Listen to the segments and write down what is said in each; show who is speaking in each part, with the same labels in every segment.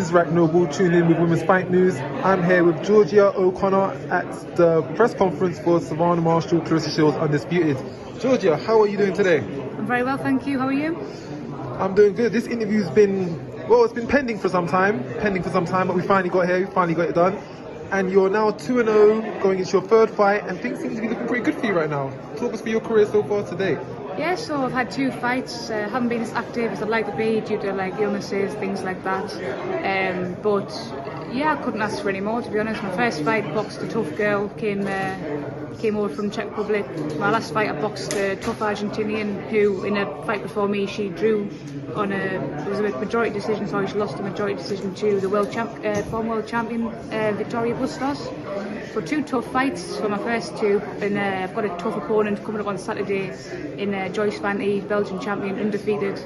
Speaker 1: is Rank Noble, tuned in with Women's Fight News. I'm here with Georgia O'Connor at the press conference for Savannah Marshall, Claressa Shields Undisputed. Georgia, how are you doing today?
Speaker 2: I'm very well, thank you. How are you?
Speaker 1: I'm doing good. This interview's been, well, it's been pending for some time, but we finally got here, we finally got it done. And you're now 2-0, going into your third fight, and things seem to be looking pretty good for you right now. Talk us through your career so far today.
Speaker 2: Yeah, so I've had 2 fights. Haven't been as active as I'd like to be due to like illnesses, things like that. But yeah, I couldn't ask for any more, to be honest. My first fight, boxed a tough girl, came over from Czech Republic. My last fight, I boxed a tough Argentinian who, in a fight before me, she drew on it was a majority decision. Sorry, she lost a majority decision to the former world champion Victoria Bustos. So 2 tough fights for my first 2, and I've got a tough opponent coming up on Saturday in Joyce Vanty, Belgian champion, undefeated.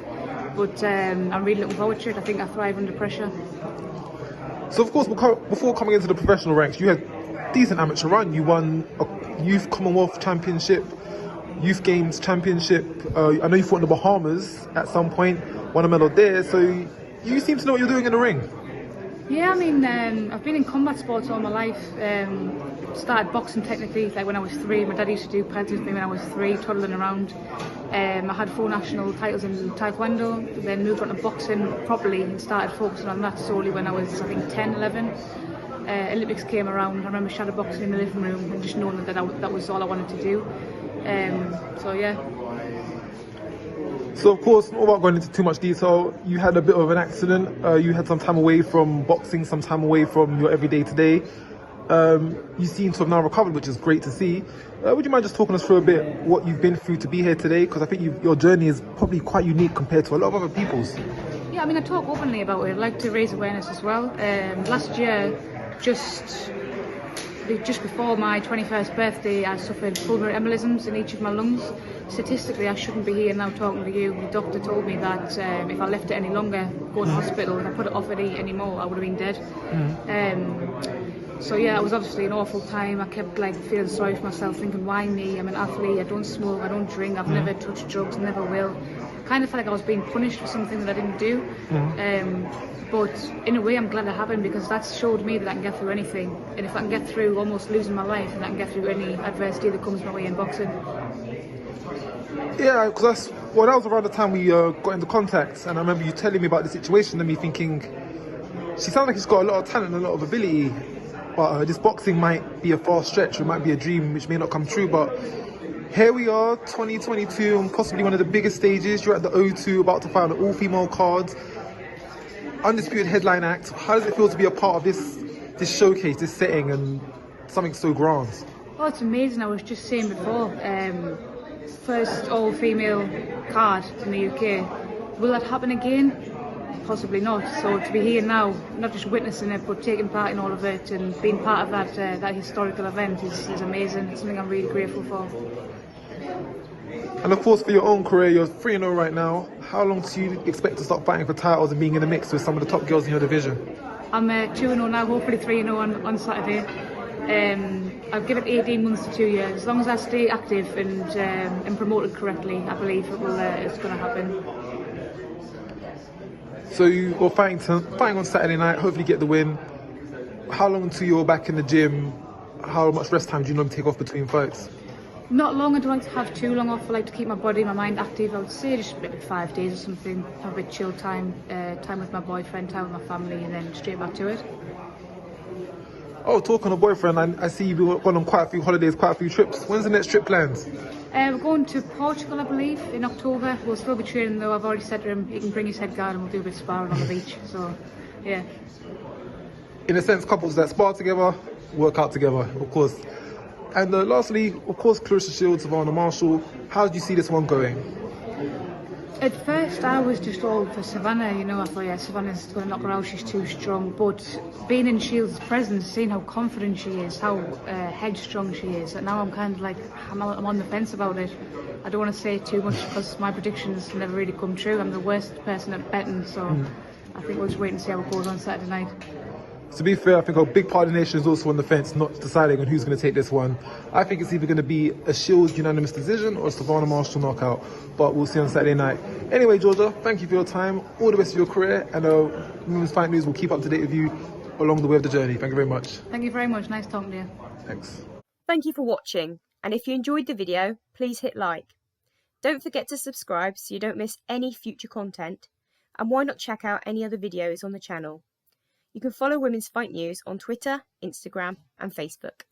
Speaker 2: But I'm really looking forward to it. I think I thrive under pressure.
Speaker 1: So of course, before coming into the professional ranks, you had decent amateur run. You won a Youth Commonwealth Championship, Youth Games Championship. I know you fought in the Bahamas at some point, won a medal there. So you seem to know what you're doing in the ring.
Speaker 2: Yeah, I mean, I've been in combat sports all my life. Started boxing technically like when I was 3. My dad used to do pads with me when I was 3, toddling around. I had 4 national titles in Taekwondo, then moved on to boxing properly and started focusing on that solely when I was, I think, 10, 11. Olympics came around. I remember shadow boxing in the living room and just knowing that that was all I wanted to do. So yeah.
Speaker 1: So of course, not about going into too much detail, you had a bit of an accident. You had some time away from boxing, some time away from your everyday today. You seem to have now recovered, which is great to see. Would you mind just talking us through a bit what you've been through to be here today? Because I think your journey is probably quite unique compared to a lot of other people's. Yeah,
Speaker 2: I mean, I talk openly about it. I like to raise awareness as well. Last year, just before my 21st birthday, I suffered pulmonary embolisms in each of my lungs. Statistically, I shouldn't be here now talking to you. The doctor told me that if I left it any longer, go to hospital, if I put it off any more, I would have been dead. So yeah, it was obviously an awful time. I kept like feeling sorry for myself, thinking, why me? I'm an athlete, I don't smoke, I don't drink, I've never touched drugs, never will. Kind of felt like I was being punished for something that I didn't do. But in a way, I'm glad it happened, because that showed me that I can get through anything. And if I can get through almost losing my life, and I can get through any adversity that comes my way in boxing.
Speaker 1: Yeah, because that was around the time we got into contact, and I remember you telling me about the situation and me thinking, she sounds like she's got a lot of talent and a lot of ability, but this boxing might be a far stretch, or it might be a dream which may not come true. But here we are, 2022, on possibly one of the biggest stages. You're at the O2, about to fight on an all-female card. Undisputed headline act. How does it feel to be a part of this showcase, this setting, and something so grand?
Speaker 2: Oh, it's amazing. I was just saying before, first all-female card in the UK. Will that happen again? Possibly not. So to be here now, not just witnessing it, but taking part in all of it and being part of that historical event is amazing. It's something I'm really grateful for.
Speaker 1: And of course, for your own career, you're 3-0 right now. How long do you expect to start fighting for titles and being in the mix with some of the top girls in your division?
Speaker 2: I'm 2-0 now, hopefully 3-0 on Saturday. I'll give it 18 months to 2 years. As long as I stay active and promoted correctly, I believe it's going to happen.
Speaker 1: So you're fighting on Saturday night, hopefully get the win. How long until you're back in the gym? How much rest time do you normally take off between fights?
Speaker 2: Not long. I don't like to have too long off. I like to keep my body, my mind active. I would say just maybe 5 days or something. Have a bit chill time, time with my boyfriend, time with my family, and then straight back to it.
Speaker 1: Oh, talking of boyfriend, I see you've gone on quite a few holidays, quite a few trips. When's the next trip planned?
Speaker 2: We're going to Portugal, I believe, in October. We'll still be training though. I've already said to him he can bring his head guard and we'll do a bit of sparring on the beach. So, yeah.
Speaker 1: In a sense, couples that spar together, work out together, of course. And lastly, of course, Claressa Shields, Savannah Marshall. How did you see this one going?
Speaker 2: At first, I was just all for Savannah, you know. I thought, yeah, Savannah's going to knock her out, she's too strong. But being in Shields' presence, seeing how confident she is, how headstrong she is, and now I'm kind of like, I'm on the fence about it. I don't want to say too much because my predictions never really come true. I'm the worst person at betting, so I think we'll just wait and see how it goes on Saturday night.
Speaker 1: To be fair, I think a big part of the nation is also on the fence, not deciding on who's going to take this one. I think it's either going to be a Shields unanimous decision or a Savannah Marshall knockout, but we'll see on Saturday night. Anyway, Georgia, thank you for your time. All the best of your career, and Women's Fight News will keep up to date with you along the way of the journey. Thank you very much.
Speaker 2: Thank you very much. Nice talking to you.
Speaker 1: Thanks.
Speaker 3: Thank you for watching, and if you enjoyed the video, please hit like. Don't forget to subscribe so you don't miss any future content, and why not check out any other videos on the channel. You can follow Women's Fight News on Twitter, Instagram and Facebook.